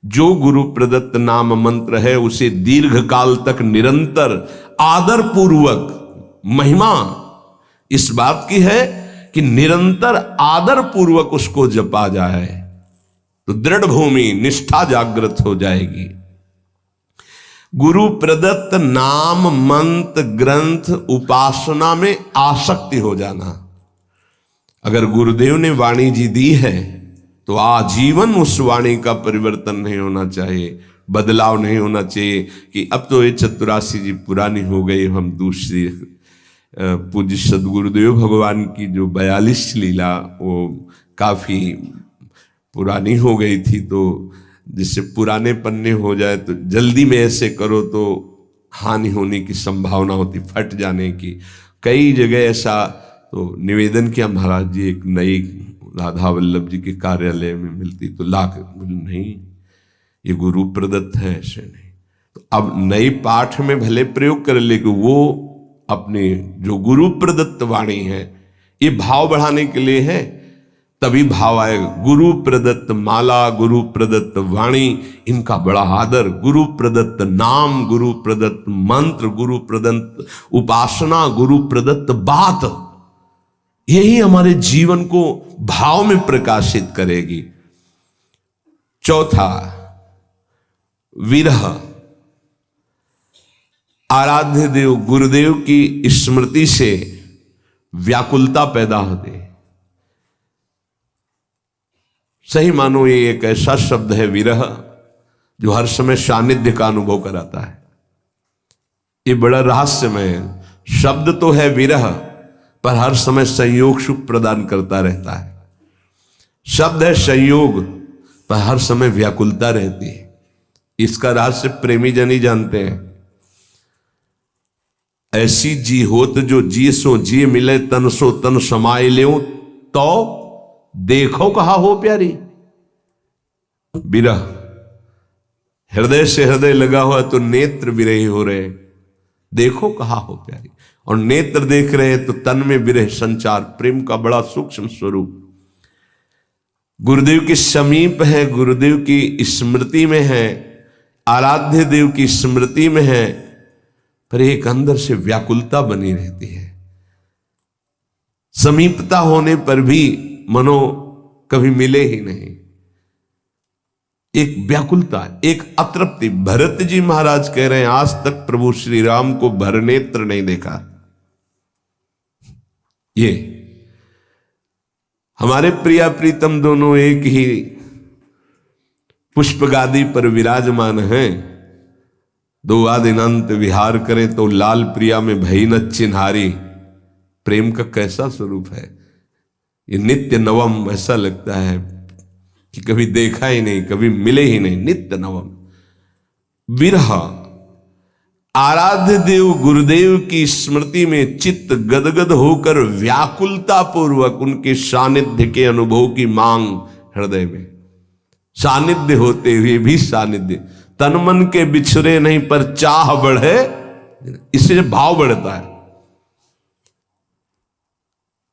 जो गुरु प्रदत्त नाम मंत्र है उसे दीर्घ काल तक निरंतर आदर पूर्वक, महिमा इस बात की है कि निरंतर आदर पूर्वक उसको जपा जाए तो दृढ़ भूमि निष्ठा जागृत हो जाएगी। गुरु प्रदत्त नाम मंत्र ग्रंथ उपासना में आसक्ति हो जाना। अगर गुरुदेव ने वाणी जी दी है तो आजीवन उस वाणी का परिवर्तन नहीं होना चाहिए, बदलाव नहीं होना चाहिए कि अब तो ये 84 जी पुरानी हो गई, हम दूसरी। पूज्य सदगुरुदेव भगवान की जो 42 लीला वो काफी पुरानी हो गई थी, तो जिससे पुराने पन्ने हो जाए तो जल्दी में ऐसे करो तो हानि होने की संभावना होती, फट जाने की। कई जगह ऐसा तो निवेदन किया महाराज जी एक नई राधा वल्लभ जी के कार्यालय में मिलती तो लाख, नहीं ये गुरु प्रदत्त है, ऐसे नहीं। तो अब नई पाठ में भले प्रयोग कर, लेकिन वो अपने जो गुरु प्रदत्त वाणी है ये भाव बढ़ाने के लिए है, तभी भाव आएगा। गुरु प्रदत्त माला, गुरु प्रदत्त वाणी, इनका बड़ा आदर, गुरु प्रदत्त नाम, गुरु प्रदत्त मंत्र, गुरु प्रदत्त उपासना, गुरु प्रदत्त बात, यही हमारे जीवन को भाव में प्रकाशित करेगी। चौथा, विरह। आराध्य देव गुरुदेव की स्मृति से व्याकुलता पैदा होती है। सही मानो ये एक ऐसा शब्द है विरह जो हर समय सानिध्य का अनुभव कराता है। ये बड़ा रहस्यमय शब्द तो है विरह, पर हर समय संयोग सुख प्रदान करता रहता है। शब्द है संयोग, पर हर समय व्याकुलता रहती है। इसका रहस्य प्रेमी जन ही जानते हैं। ऐसी जी होत जो जी सो जी मिले, तन सो तन समाये ले, तो देखो कहा हो प्यारी। विरह हृदय से हृदय लगा हुआ तो नेत्र विरही हो रहे, देखो कहा हो प्यारी। और नेत्र देख रहे हैं तो तन में विरह संचार, प्रेम का बड़ा सूक्ष्म स्वरूप। गुरुदेव के समीप है, गुरुदेव की स्मृति में है, आराध्य देव की स्मृति में है, पर एक अंदर से व्याकुलता बनी रहती है। समीपता होने पर भी मनो कभी मिले ही नहीं, एक व्याकुलता, एक अतृप्ति। भरत जी महाराज कह रहे हैं आज तक प्रभु श्री राम को भरनेत्र नहीं देखा। ये हमारे प्रिया प्रीतम दोनों एक ही पुष्प गादी पर विराजमान हैं। दो आदिनंत विहार करे तो लाल प्रिया में भई न चिन्हारी। प्रेम का कैसा स्वरूप है ये, नित्य नवम। ऐसा लगता है कि कभी देखा ही नहीं, कभी मिले ही नहीं, नित्य नवम। विरह। आराध्य देव गुरुदेव की स्मृति में चित्त गदगद होकर व्याकुलता पूर्वक उनके सानिध्य के अनुभव की मांग हृदय में। सानिध्य होते हुए भी सानिध्य, तन मन के बिछुरे नहीं पर चाह बढ़े, इससे भाव बढ़ता है।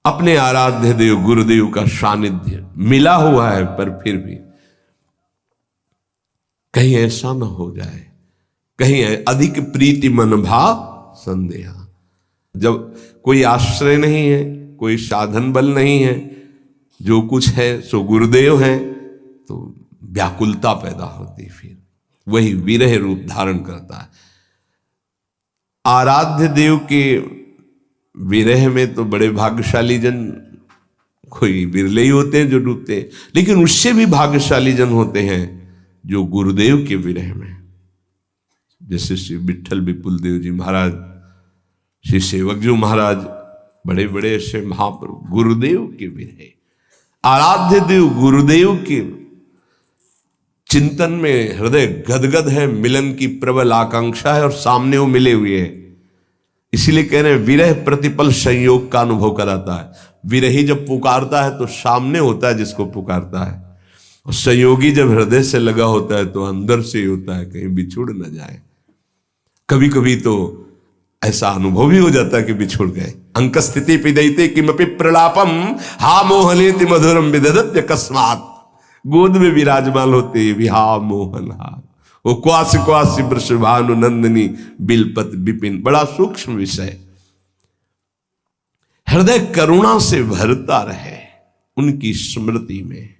अपने आराध्य देव गुरुदेव का सानिध्य मिला हुआ है, पर फिर भी कहीं ऐसा न हो जाए, कहीं अधिक प्रीति मन भाव संदेहा। जब कोई आश्रय नहीं है, कोई साधन बल नहीं है, जो कुछ है सो गुरुदेव है, तो व्याकुलता पैदा होती, फिर वही विरह रूप धारण करता है। आराध्य देव के विरह में तो बड़े भाग्यशाली जन, कोई बिरले ही होते हैं जो डूबते हैं, लेकिन उससे भी भाग्यशाली जन होते हैं जो गुरुदेव के विरह में, जैसे श्री विठल विपुल देव जी महाराज, श्री सेवकजू महाराज, बड़े बड़े ऐसे महाप्रभु गुरुदेव के विरह। आराध्य देव गुरुदेव के चिंतन में हृदय गदगद है, मिलन की प्रबल आकांक्षा है और सामने वो मिले हुए हैं। इसीलिए कह रहे हैं विरह प्रतिपल संयोग का अनुभव कराता है। विरही जब पुकारता है तो सामने होता है जिसको पुकारता है, और संयोगी जब हृदय से लगा होता है तो अंदर से ही होता है, कहीं बिछुड़ न जाए। कभी कभी तो ऐसा अनुभव भी हो जाता है कि बिछुड़ गए। अंक स्थिति पिदयते किमपि प्रलापम हा मोहलेति मधुरम विदधत्य अकस्मात्। गोद में विराजमान होते विहा मोहन हार, वो क्वासी वृषभानु नंदिनी बिलपत विपिन। बड़ा सूक्ष्म विषय। हृदय करुणा से भरता रहे उनकी स्मृति में।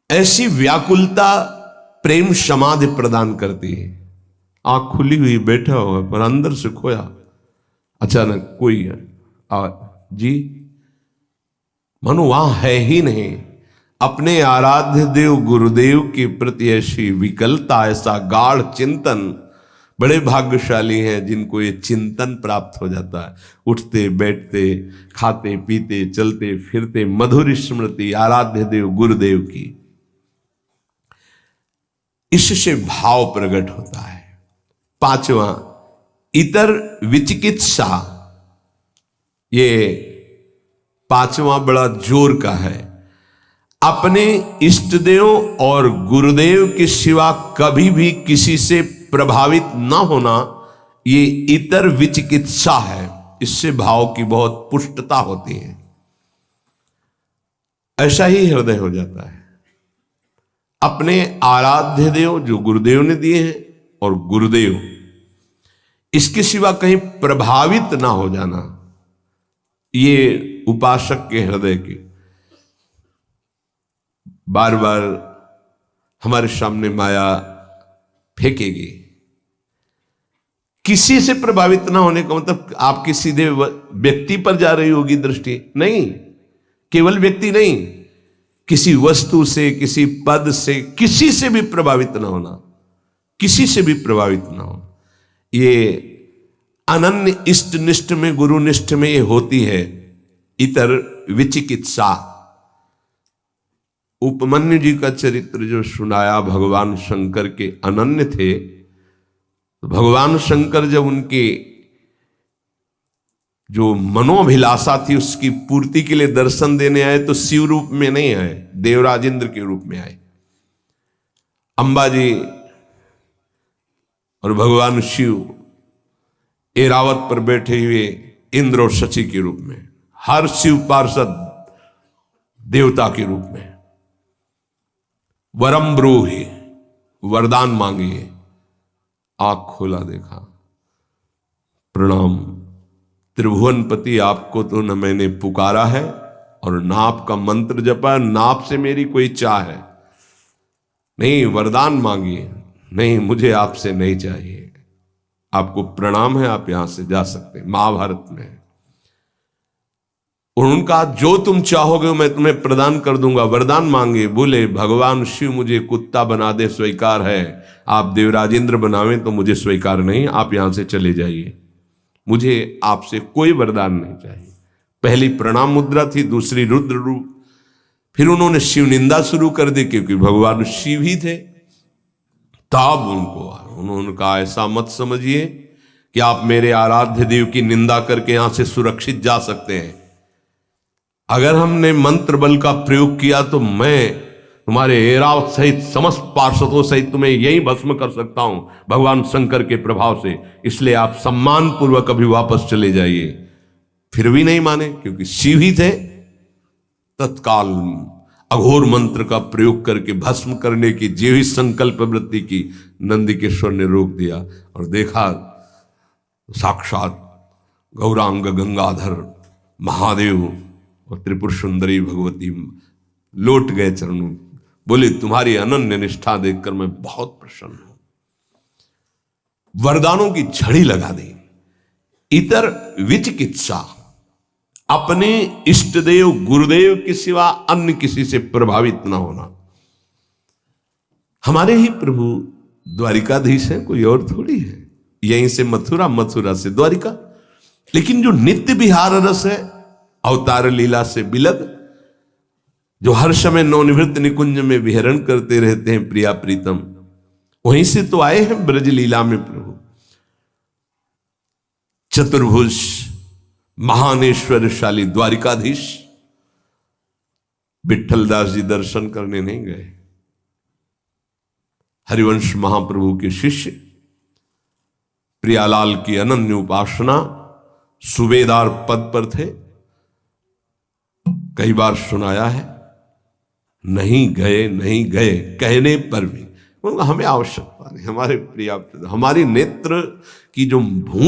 ऐसी व्याकुलता प्रेम समाधि प्रदान करती है। आंख खुली हुई बैठा हुआ पर अंदर से खोया, अचानक कोई जी मनु वहां है ही नहीं। अपने आराध्य देव गुरुदेव के प्रति ऐसी विकलता, ऐसा गाढ़ चिंतन, बड़े भाग्यशाली हैं जिनको ये चिंतन प्राप्त हो जाता है। उठते बैठते, खाते पीते, चलते फिरते मधुर स्मृति आराध्य देव गुरुदेव की, इससे भाव प्रकट होता है। पांचवा, इतर विचिकित्सा। ये पांचवा बड़ा जोर का है। अपने इष्ट देव और गुरुदेव के सिवा कभी भी किसी से प्रभावित न होना, ये इतर विचिकित्सा है। इससे भाव की बहुत पुष्टता होती है। ऐसा ही हृदय हो जाता है। अपने आराध्य देव जो गुरुदेव ने दिए हैं और गुरुदेव, इसके सिवा कहीं प्रभावित ना हो जाना, ये उपासक के हृदय की बार बार हमारे सामने माया फेंकेगी। किसी से प्रभावित ना होने का मतलब आपकी सीधे व्यक्ति पर जा रही होगी दृष्टि, नहीं, केवल व्यक्ति नहीं, किसी वस्तु से, किसी पद से, किसी से भी प्रभावित ना होना, किसी से भी प्रभावित ना हो। ये अनन्य इष्ट निष्ठ में, गुरु निष्ठ में ये होती है इतर विचिकित्सा। उपमन्यु जी का चरित्र जो सुनाया, भगवान शंकर के अनन्य थे। तो भगवान शंकर जब उनके जो मनोभिलाषा थी उसकी पूर्ति के लिए दर्शन देने आए तो शिव रूप में नहीं आए, देवराज इंद्र के रूप में आए। अंबा जी और भगवान शिव ऐरावत पर बैठे हुए इंद्र और शची के रूप में, हर शिव पार्षद देवता के रूप में। वरम ब्रूहि, वरदान मांगिए। आंख खोला, देखा, प्रणाम त्रिभुवनपति, आपको तो न मैंने पुकारा है और ना आपका मंत्र जपा, ना आपसे मेरी कोई चाह है। नहीं, वरदान मांगिए। नहीं, मुझे आपसे नहीं चाहिए, आपको प्रणाम है, आप यहां से जा सकते हैं। महाभारत में उनका जो तुम चाहोगे मैं तुम्हें प्रदान कर दूंगा। वरदान मांगे, बोले भगवान शिव मुझे कुत्ता बना दे स्वीकार है, आप देवराजेंद्र बनावें तो मुझे स्वीकार नहीं, आप यहां से चले जाइए, मुझे आपसे कोई वरदान नहीं चाहिए। पहली प्रणाम मुद्रा थी, दूसरी रुद्र रूप। फिर उन्होंने शिव निंदा शुरू कर दी क्योंकि भगवान शिव ही थे। तब उन्होंने कहा ऐसा मत समझिए कि आप मेरे आराध्य देव की निंदा करके यहां से सुरक्षित जा सकते हैं। अगर हमने मंत्र बल का प्रयोग किया तो मैं तुम्हारे ऐरावत सहित समस्त पार्षदों सहित तुम्हें यही भस्म कर सकता हूं भगवान शंकर के प्रभाव से, इसलिए आप सम्मान पूर्वक अभी वापस चले जाइए। फिर भी नहीं माने क्योंकि शिव ही थे। तत्काल अघोर मंत्र का प्रयोग करके भस्म करने की जीवित संकल्प वृत्ति की नंदिकेश्वर ने रोक दिया और देखा साक्षात गौरांग गंगाधर महादेव और त्रिपुर सुंदरी भगवती लौट गए चरणों। बोले तुम्हारी अनन्य निष्ठा देखकर मैं बहुत प्रसन्न हूं। वरदानों की झड़ी लगा दी। इतर विचिकित्सा, अपने इष्ट देव गुरुदेव के सिवा अन्य किसी से प्रभावित ना होना। हमारे ही प्रभु द्वारिकाधीश है, कोई और थोड़ी है। यहीं से मथुरा, मथुरा से द्वारिका। लेकिन जो नित्य विहार रस है, अवतार लीला से बिलग, जो हर समय नवनिवृत्त निकुंज में विहरण करते रहते हैं प्रिया प्रीतम, वहीं से तो आए हैं ब्रज लीला में प्रभु। चतुर्भुज महानेश्वरशाली द्वारिकाधीश विठ्ठलदास जी दर्शन करने नहीं गए। हरिवंश महाप्रभु के शिष्य प्रियालाल की अनन्य उपासना, सूबेदार पद पर थे, कई बार सुनाया है। नहीं गए नहीं गए कहने पर भी, हमें आवश्यकता नहीं, हमारे प्रिय हमारी नेत्र की जो भूमि